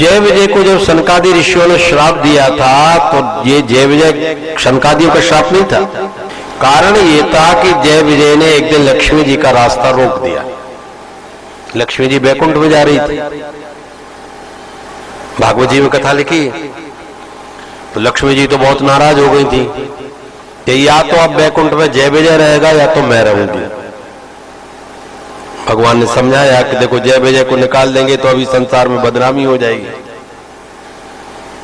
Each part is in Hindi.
जय विजय को जब सनकादि ऋषियों ने श्राप दिया था तो ये जय विजय सनकादियों का श्राप नहीं था। कारण ये था कि जय विजय ने एक दिन लक्ष्मी जी का रास्ता रोक दिया। लक्ष्मी जी बैकुंठ में जा रही थी, भागवत जी में कथा लिखी, तो लक्ष्मी जी तो बहुत नाराज हो गई थी कि या तो अब बैकुंठ में जय विजय रहेगा या तो मैं रहूंगी। भगवान ने समझाया कि देखो जय विजय को निकाल देंगे तो अभी संसार में बदनामी हो जाएगी।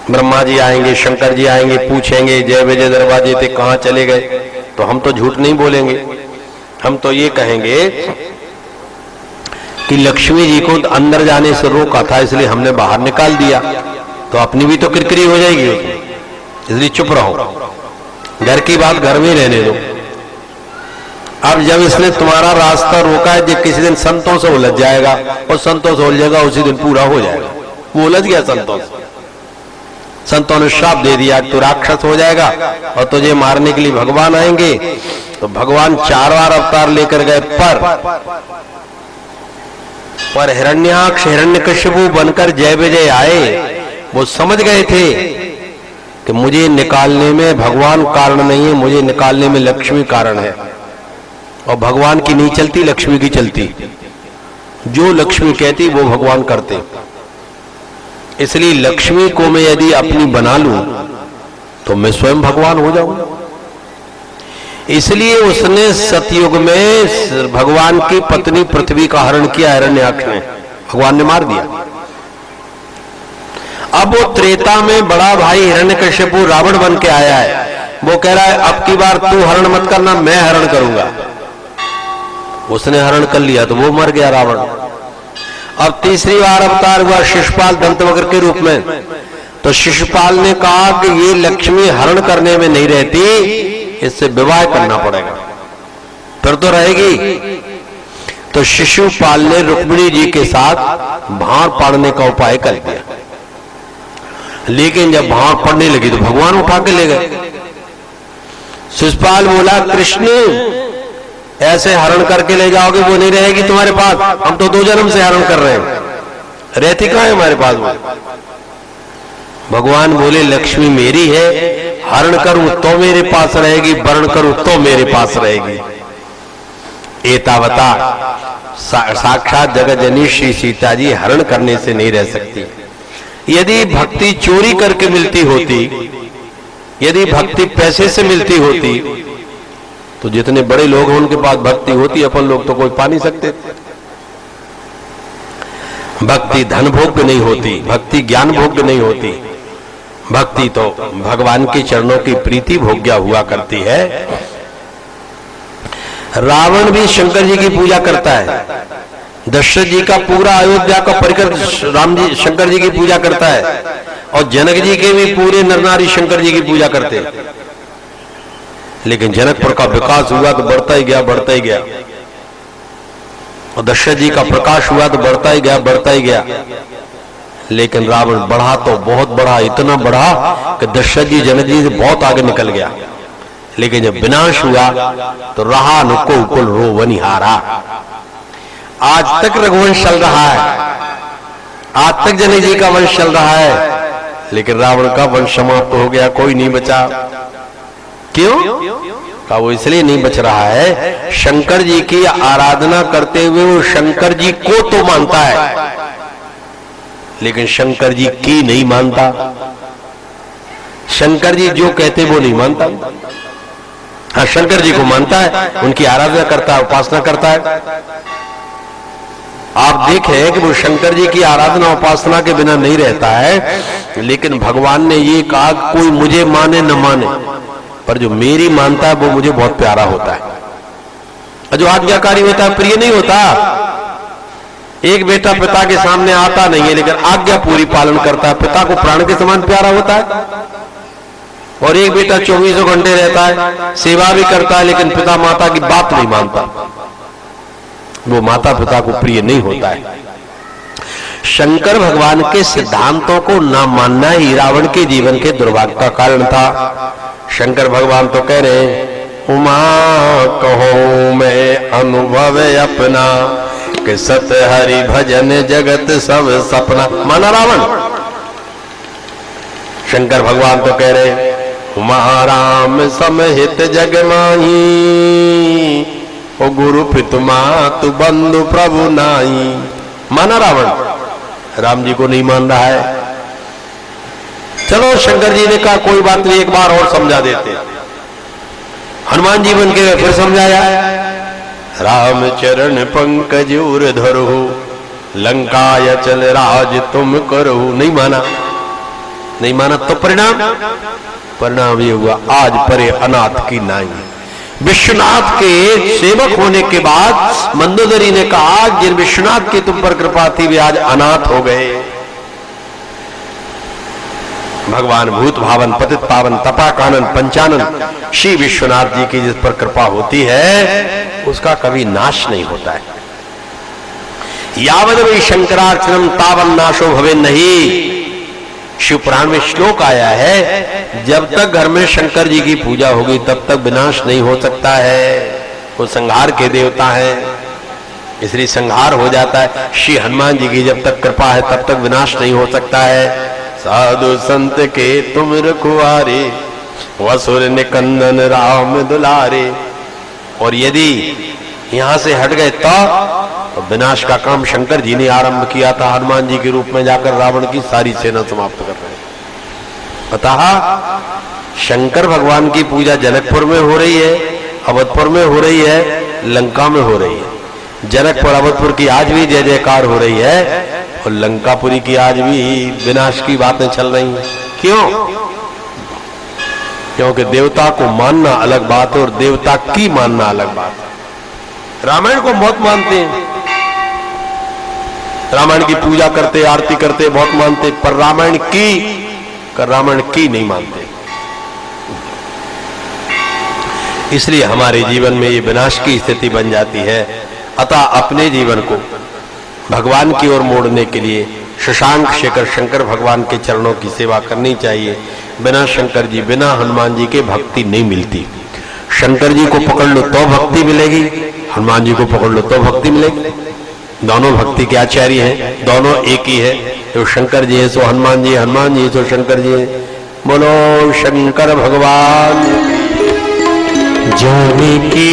ब्रह्मा जी आएंगे, शंकर जी आएंगे, पूछेंगे जय विजय दरवाजे थे कहां चले गए, तो हम तो झूठ नहीं बोलेंगे, हम तो ये कहेंगे कि लक्ष्मी जी को तो अंदर जाने से रोका था इसलिए हमने बाहर निकाल दिया, तो अपनी भी तो किरकिरी हो जाएगी, इसलिए चुप रहो, घर की बात घर में रहने दो। अब जब इसने तुम्हारा रास्ता रोका है, जब किसी दिन संतों से उलझ जाएगा और संतों से उलझेगा उसी दिन पूरा हो जाएगा। वो उलझ गया संतों से, संतों ने श्राप दे दिया तू राक्षस हो जाएगा और तुझे मारने के लिए भगवान आएंगे। तो भगवान 4 बार अवतार लेकर गए, पर हिरण्याक्ष हिरण्यकशिपु बनकर जय विजय आए। वो समझ गए थे कि मुझे निकालने में भगवान कारण नहीं है, मुझे निकालने में लक्ष्मी कारण है, और भगवान की नहीं चलती लक्ष्मी की चलती, जो लक्ष्मी कहती वो भगवान करते। इसलिए लक्ष्मी को मैं यदि अपनी बना लूं तो मैं स्वयं भगवान हो जाऊंगा। इसलिए उसने सतयुग में भगवान की पत्नी पृथ्वी का हरण किया, हिरण्याक्ष ने, भगवान ने मार दिया। अब वो त्रेता में बड़ा भाई हिरण्यकशिपु रावण बन के आया है, वो कह रहा है अब की बार तू हरण मत करना, मैं हरण करूंगा। उसने हरण कर लिया तो वो मर गया रावण। अब तीसरी बार अवतार हुआ शिशुपाल दंतवक्र के रूप में, तो शिशुपाल ने कहा कि ये लक्ष्मी हरण करने में नहीं रहती, इससे विवाह करना पड़ेगा, फिर तो रहेगी। तो शिशुपाल ने रुक्मिणी जी के साथ भांड़ पाड़ने का उपाय कर दिया, लेकिन जब भांड़ पड़ने लगी तो भगवान उठा के ले गए। शिशुपाल बोला कृष्ण ऐसे हरण करके ले जाओगे वो नहीं रहेगी तुम्हारे पास, हम तो 2 जन्म से हरण कर रहे हैं, रहती कहां है हमारे पास वो। भगवान बोले लक्ष्मी मेरी है, हरण करूं तो मेरे पास रहेगी, वरण करूं तो मेरे पास रहेगी। एतावता साक्षात जगत जननी श्री सीता जी हरण करने से नहीं रह सकती। यदि भक्ति चोरी करके मिलती होती, यदि भक्ति पैसे से मिलती होती, तो जितने बड़े लोग हैं उनके पास भक्ति होती, अपन लोग तो कोई पा नहीं सकते। भक्ति धन भोग्य नहीं होती, भक्ति ज्ञान भोग्य नहीं होती, भक्ति तो भगवान के चरणों की प्रीति भोग्या हुआ करती है। रावण भी शंकर जी की पूजा करता है, दशरथ जी का पूरा अयोध्या का परिकर राम जी शंकर जी की पूजा करता है, और जनक जी के भी पूरे नर नारी शंकर जी की पूजा करते हैं। लेकिन जनकपुर का विकास हुआ तो बढ़ता ही गया, बढ़ता ही गया, और दशरथ जी का प्रकाश हुआ तो बढ़ता ही गया, बढ़ता ही गया। लेकिन रावण बढ़ा तो बहुत बढ़ा, इतना बढ़ा कि दशरथ जी जनक जी से बहुत आगे निकल गया। लेकिन जब विनाश हुआ तो रहा नुको कुल रोवनिहारा। आज तक रघुवंश चल रहा है, आज तक जनक जी का वंश चल रहा है, लेकिन रावण का वंश समाप्त हो गया, कोई नहीं बचा। क्यों? का वो इसलिए नहीं बच रहा है, शंकर जी की आराधना करते हुए वो शंकर जी को तो मानता है, लेकिन शंकर जी की नहीं मानता। शंकर जी जो कहते वो नहीं मानता। हाँ, शंकर जी को मानता है, उनकी आराधना करता है, उपासना करता है। आप देखें कि वो शंकर जी की आराधना उपासना के बिना नहीं रहता है, लेकिन भगवान ने ये कहा कोई मुझे माने न माने, पर जो मेरी मानता है वो मुझे बहुत प्यारा होता है, और जो आज्ञाकारी होता है प्रिय नहीं होता। एक बेटा पिता के सामने आता नहीं है, लेकिन आज्ञा पूरी पालन करता है, पिता को प्राण के समान प्यारा होता है। और एक बेटा 24 घंटे रहता है, सेवा भी करता है, लेकिन पिता माता की बात नहीं मानता, वो माता पिता को प्रिय नहीं होता है। शंकर भगवान के सिद्धांतों को न मानना ही रावण के जीवन के दुर्भाग्य का कारण था। शंकर भगवान तो कह रहे हैं उमा कहो मैं अनुभव अपना कि सत हरि भजन जगत सब सपना। माना रावण शंकर भगवान तो कह रहे महाराम समहित जग माही, ओ गुरु पितु मातु बंधु प्रभु नाई। माना रावण, राम जी को नहीं मान रहा है। चलो शंकर जी ने कहा कोई बात नहीं, एक बार और समझा देते। हनुमान जी बन के फिर समझाया, राम चरण पंकज उर धरो, लंकाय चल राज तुम करो। नहीं माना, नहीं माना तो परिणाम ये हुआ आज परे अनाथ की नाई। विश्वनाथ के सेवक होने के बाद मंदोदरी ने कहा जिन विश्वनाथ की तुम पर कृपा थी वे आज अनाथ हो गए। भगवान भूत भावन पतित पावन तपा कानन पंचानन श्री विश्वनाथ जी की जिस पर कृपा होती है उसका कभी नाश नहीं होता है। यावद वै शंकरार्चनम तावन नाशो भवे नहीं। शिव पुराण में श्लोक आया है जब तक घर में शंकर जी की पूजा होगी तब तक विनाश नहीं हो सकता है। वो संहार के देवता है, इसलिए संहार हो जाता है। श्री हनुमान जी की जब तक कृपा है तब तक विनाश नहीं हो सकता है। साधु संत के तुम रखवारे, वसुर निकंदन राम दुलारे। और यदि यहां से हट गए तो विनाश का काम शंकर जी ने आरंभ किया था। हनुमान जी के रूप में जाकर रावण की सारी सेना समाप्त कर रहे हैं। अतः शंकर भगवान की पूजा जनकपुर में हो रही है, अवधपुर में हो रही है, लंका में हो रही है। जनकपुर अवधपुर की आज भी जय जयकार हो रही है और लंकापुरी की आज भी विनाश की बातें चल रही हैं। क्यों? क्योंकि देवता को मानना अलग बात है और देवता की मानना अलग बात है। रामायण को बहुत मानते हैं, रामायण की पूजा करते, आरती करते, बहुत मानते, पर रामायण की नहीं मानते। इसलिए हमारे जीवन में ये विनाश की स्थिति बन जाती है। अतः अपने जीवन को भगवान की ओर मोड़ने के लिए शशांक शेखर शंकर भगवान के चरणों की सेवा करनी चाहिए। बिना शंकर जी, बिना हनुमान जी के भक्ति नहीं मिलती। शंकर जी को पकड़ लो तो भक्ति मिलेगी, हनुमान जी को पकड़ लो तो भक्ति मिलेगी। दोनों भक्ति के आचार्य हैं, दोनों एक ही है। तो शंकर जी है सो हनुमान जी, हनुमान जी सो शंकर जी है। बोलो शंकर भगवान। जानकी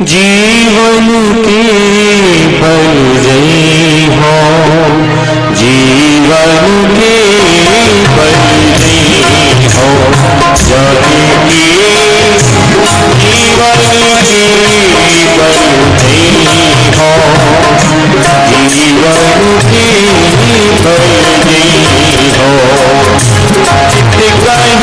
जीवन के बल जई हो, जीवन के बल जई हो। जानकी जीवन के बल जई हो, जीवन के बल जई हो। चित कहीं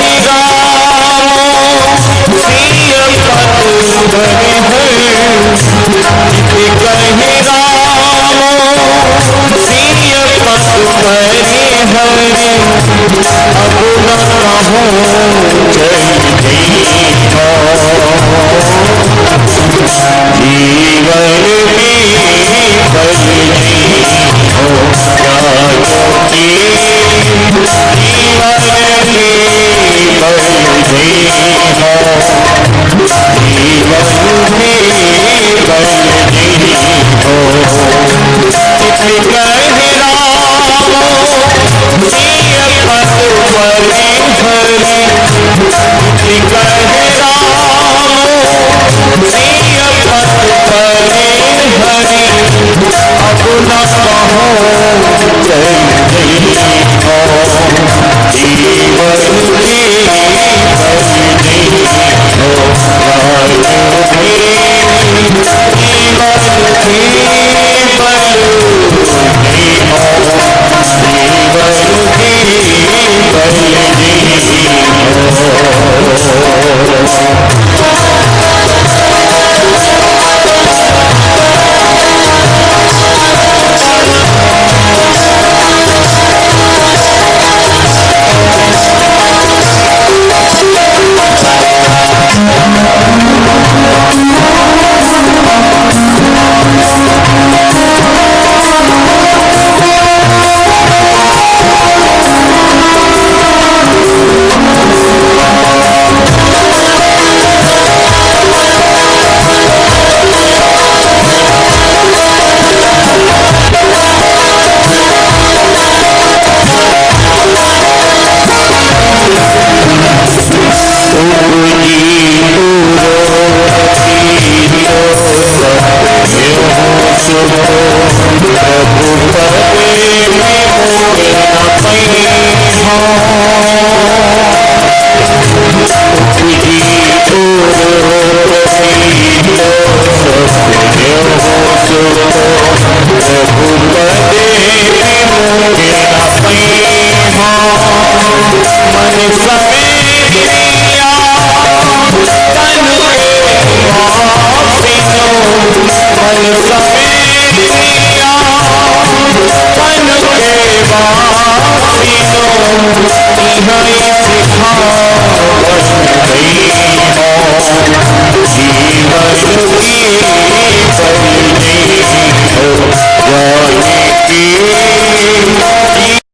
जीवन की